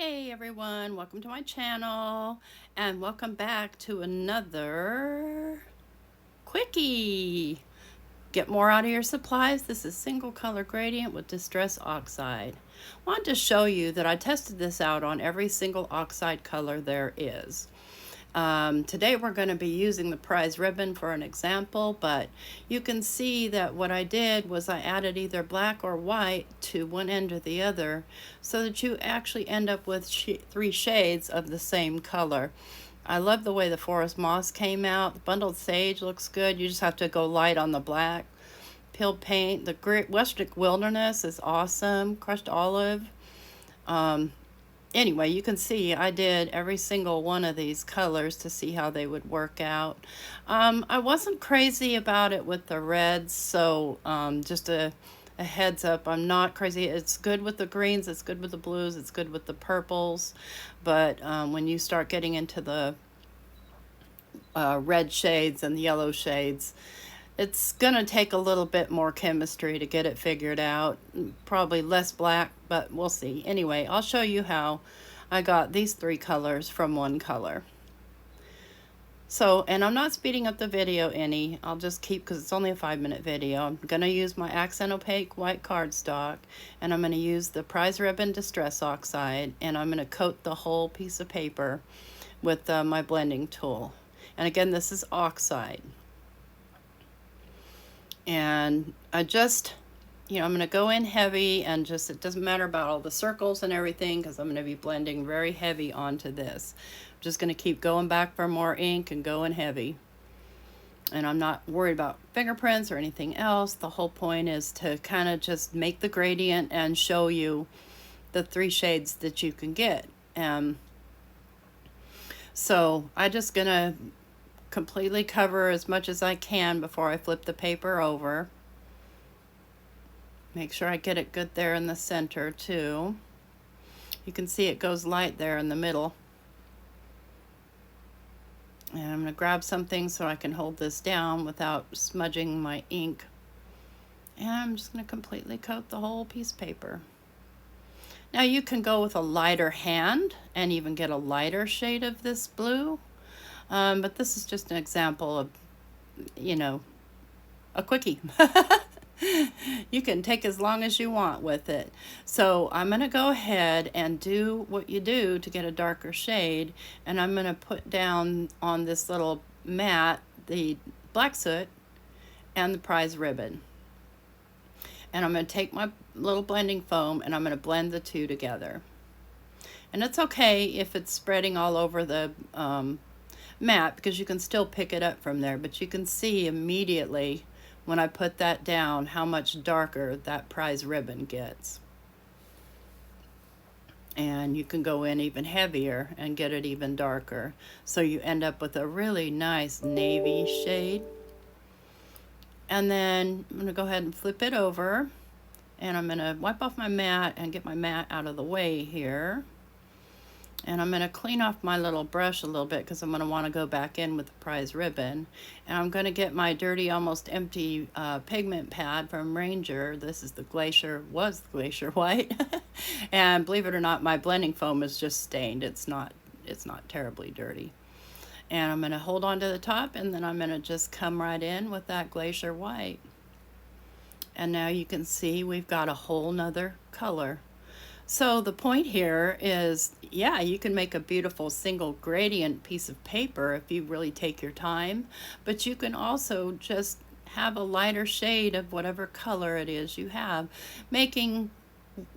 Hey everyone, welcome to my channel and welcome back to another Quickie. Get more out of your supplies. This is single color gradient with Distress Oxide. I wanted to show you that I tested this out on every single oxide color there is. Today we're going to be using the prize ribbon for an example, but you can see that what I did was I added either black or white to one end or the other so that you actually end up with three shades of the same color. I love the way the forest moss came out. The bundled sage looks good. You just have to go light on the black. Peeled paint. The Great Western Wilderness is awesome. Crushed olive. Anyway, you can see I did every single one of these colors to see how they would work out. I wasn't crazy about it with the reds, so just a heads up, I'm not crazy. It's good with the greens, it's good with the blues, it's good with the purples, but when you start getting into the red shades and the yellow shades, it's going to take a little bit more chemistry to get it figured out. Probably less black, but we'll see. Anyway, I'll show you how I got these three colors from one color. So, and I'm not speeding up the video any. I'll just keep, because it's only a 5-minute video. I'm going to use my accent opaque white cardstock, and I'm going to use the prize ribbon Distress Oxide, and I'm going to coat the whole piece of paper with my blending tool. And again, this is oxide. And I just, I'm going to go in heavy and just, it doesn't matter about all the circles and everything because I'm going to be blending very heavy onto this. I'm just going to keep going back for more ink and going heavy. And I'm not worried about fingerprints or anything else. The whole point is to kind of just make the gradient and show you the three shades that you can get. So I'm just going to completely cover as much as I can before I flip the paper over. Make sure I get it good there in the center too. You can see it goes light there in the middle. And I'm going to grab something so I can hold this down without smudging my ink. And I'm just going to completely coat the whole piece of paper. Now you can go with a lighter hand and even get a lighter shade of this blue. But this is just an example of, a quickie. You can take as long as you want with it. So I'm going to go ahead and do what you do to get a darker shade. And I'm going to put down on this little mat the black soot and the prize ribbon. And I'm going to take my little blending foam and I'm going to blend the two together. And it's okay if it's spreading all over the mat because you can still pick it up from there, but you can see immediately when I put that down how much darker that prize ribbon gets. And you can go in even heavier and get it even darker, so you end up with a really nice navy shade. And then I'm going to go ahead and flip it over, and I'm going to wipe off my mat and get my mat out of the way here. And I'm going to clean off my little brush a little bit because I'm going to want to go back in with the prize ribbon. And I'm going to get my dirty, almost empty pigment pad from Ranger. This is the Glacier White. And believe it or not, my blending foam is just stained. It's not terribly dirty. And I'm going to hold on to the top, and then I'm going to just come right in with that Glacier White. And now you can see we've got a whole nother color. So the point here is, yeah, you can make a beautiful single gradient piece of paper if you really take your time, but you can also just have a lighter shade of whatever color it is you have, making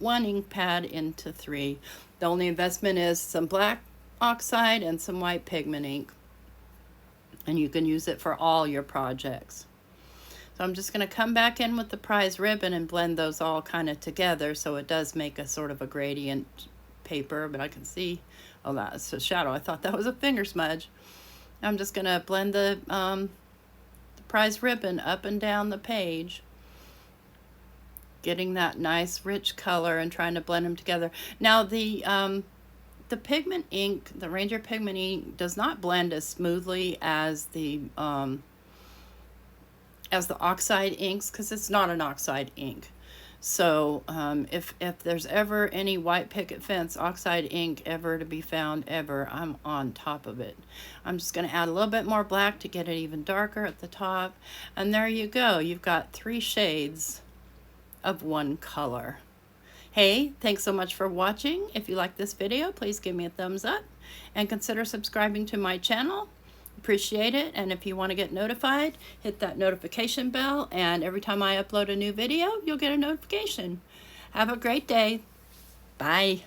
one ink pad into three. The only investment is some black oxide and some white pigment ink, and you can use it for all your projects. So I'm just going to come back in with the prize ribbon and blend those all kind of together so it does make a sort of a gradient paper, but I can see, oh, that's a shadow. I thought that was a finger smudge. I'm just going to blend the prize ribbon up and down the page, getting that nice rich color and trying to blend them together. Now the pigment ink, the Ranger pigment ink, does not blend as smoothly as the oxide inks because it's not an oxide ink. So if there's ever any white picket fence oxide ink ever to be found ever, I'm on top of it. I'm just going to add a little bit more black to get it even darker at the top. And there you go. You've got 3 shades of one color. Hey, thanks so much for watching. If you like this video, please give me a thumbs up and consider subscribing to my channel. Appreciate it. And if you want to get notified, hit that notification bell, and every time I upload a new video, you'll get a notification. Have a great day. Bye.